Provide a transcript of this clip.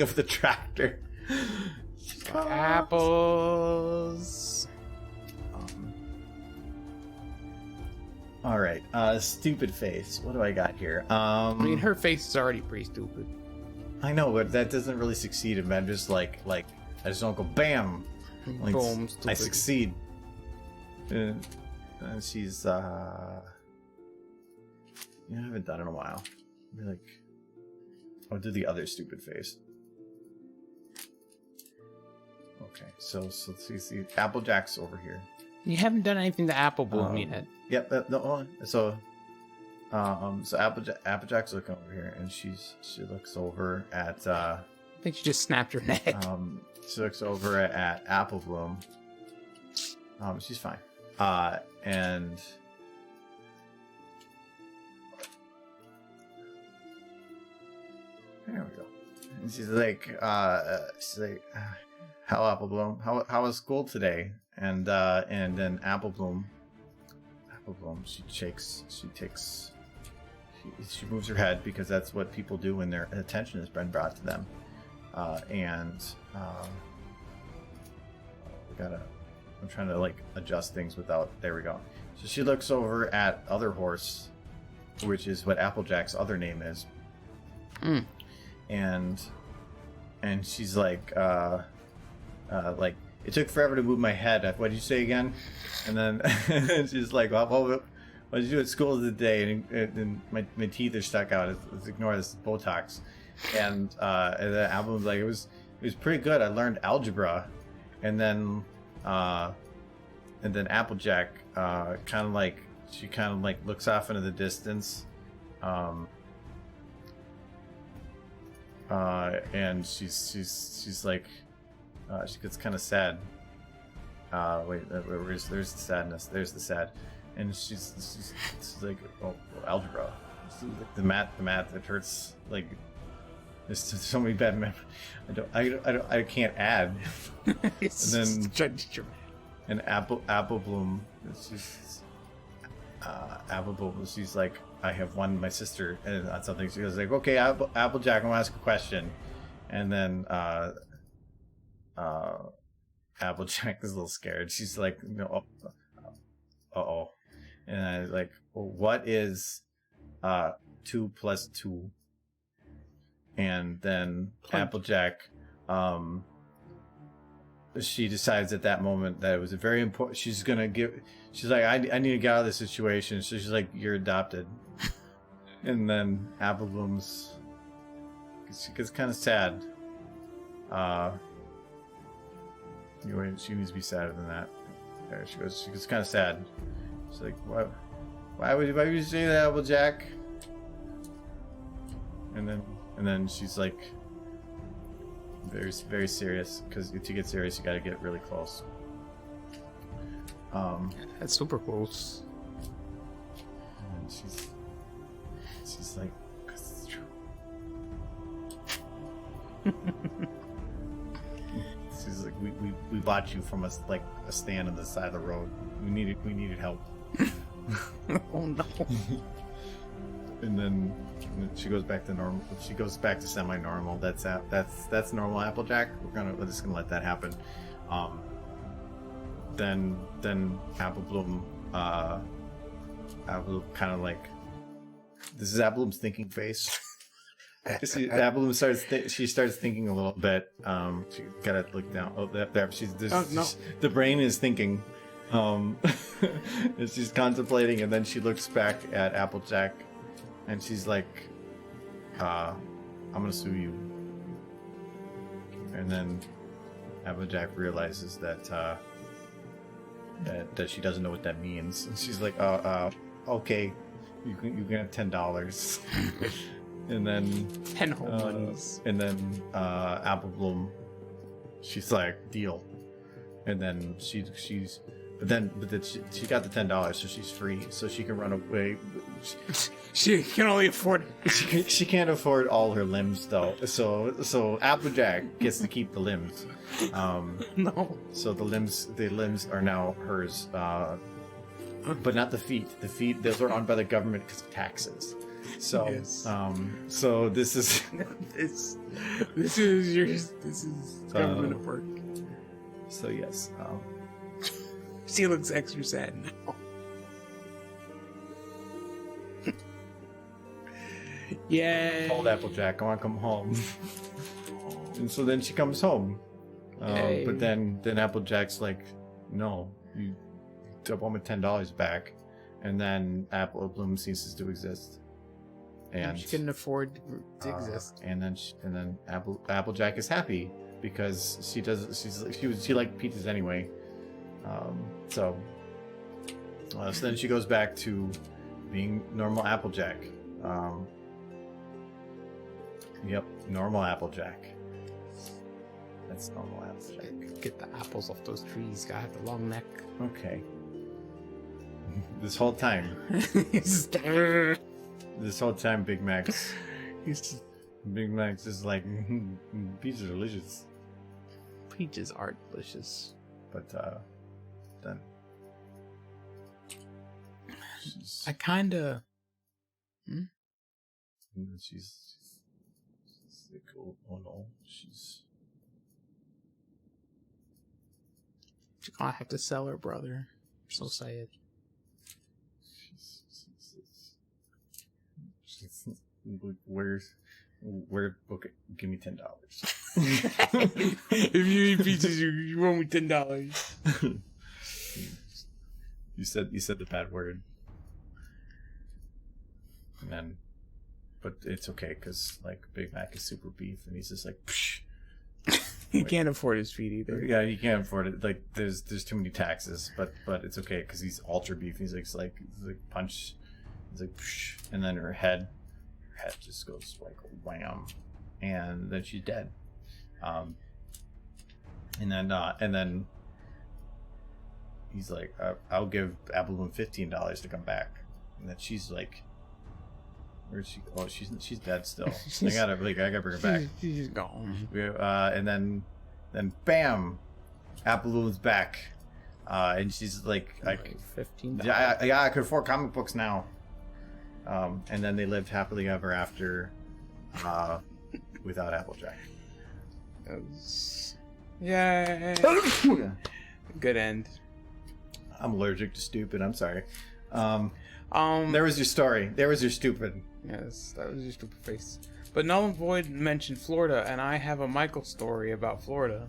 of the tractor. Apples. All right, stupid face. What do I got here? I mean, her face is already pretty stupid. I know, but that doesn't really succeed. I'm just like I just don't go bam. Like, Boom. Stupid. I succeed. And she's I haven't done it in a while. I'll be like, I'll do the other stupid face. Okay, so see, Applejack's over here. You haven't done anything to Apple Bloom yet. Yep. So Applejack's looking over here, and she looks over at. I think she just snapped her neck. She looks over at Apple Bloom. She's fine. And there we go. And she's like, "How Apple Bloom? How was school today?" And then Apple Bloom, she moves her head because that's what people do when their attention has been brought to them. I'm trying to like adjust things without. There we go. So she looks over at Other Horse, which is what Applejack's other name is. And she's like, it took forever to move my head. What did you say again? And then she's like, well, what did you do at school today? And my teeth are stuck out. Let's ignore this Botox. And then Apple was like, it was pretty good. I learned algebra. And then Applejack kind of like looks off into the distance. And she's like, she gets kind of sad. There's the sadness. There's the sad, and she's like, oh, algebra. Like the math that hurts. Like there's so many bad memories. I can't add. And then and Apple Bloom. Apple Bloom. She's like, I have won my sister on something. She goes like, okay, Applejack, I'm gonna ask a question, and then Applejack is a little scared. She's like, uh-oh. And I was like, well, what is 2 + 2? And then Applejack, she decides at that moment that it was a very important. She's like, I need to get out of this situation. So she's like, you're adopted. And then Apple Bloom's, she gets kind of sad. She needs to be sadder than that. There she goes. She gets kind of sad. She's like, "What? Why would you say that, Applejack?" And then she's like, very very serious, because to get serious, you got to get really close. That's super close. And she's like, "'Cause it's true." She's like, we bought you from a stand on the side of the road. We needed help. Oh no. And then she goes back to normal. She goes back to semi-normal. That's normal, Applejack. We're just gonna let that happen. Then Apple Bloom, Apple kind of like, this is Apple Bloom's thinking face. Apple Bloom starts thinking a little bit. She gotta look down. Oh, there. The brain is thinking. She's contemplating, and then she looks back at Applejack, and she's like, "I'm gonna sue you." And then Applejack realizes that she doesn't know what that means, and she's like, okay, you can have $10." And then 10 whole monies. And then Apple Bloom, she's like, deal. And then she got the $10, so she's free, so she can run away. She can only afford it. She can't afford all her limbs though. So Applejack gets to keep the limbs. No. So the limbs are now hers, but not the feet. The feet, those are owned by the government because of taxes. So, Yes. so this is this is government at work. so yes. She looks extra sad now. Yeah. Told Applejack, I want to come home. And so then she comes home. Yay. But then Applejack's like, no, you want my $10 back. And then Apple Bloom ceases to exist. And she couldn't afford to exist. And then Applejack is happy because she liked peaches anyway. So then she goes back to being normal Applejack. Yep, normal Applejack. That's normal Applejack. Get the apples off those trees. Gotta have the long neck. Okay. This whole time, Big Mac's is like, peaches are delicious. Peaches are delicious. But then I kinda. She's like, oh no, she's gonna have to sell her brother. So sad. where okay, give me $10. If you eat peaches, you owe me $10. You said the bad word, and then, but it's okay because like Big Mac is super beef, and he's just like, psh. He can't afford his feet either. Yeah, you can't afford it. Like there's too many taxes, but it's okay because he's ultra beef. He's like punch. He's like, psh, and then her head just goes like wham, and then she's dead. And then he's like, I'll give Applejack $15 to come back, and then she's like, where's she? Oh, she's dead still. I gotta bring her back. She's gone. And then bam, Applejack's back, and she's like $15. yeah, I can afford comic books now. And then they lived happily ever after, without Applejack. Yay! Good end. I'm allergic to stupid. I'm sorry. There was your story. There was your stupid. Yes, that was your stupid face. But Null and Void mentioned Florida, and I have a Michael story about Florida.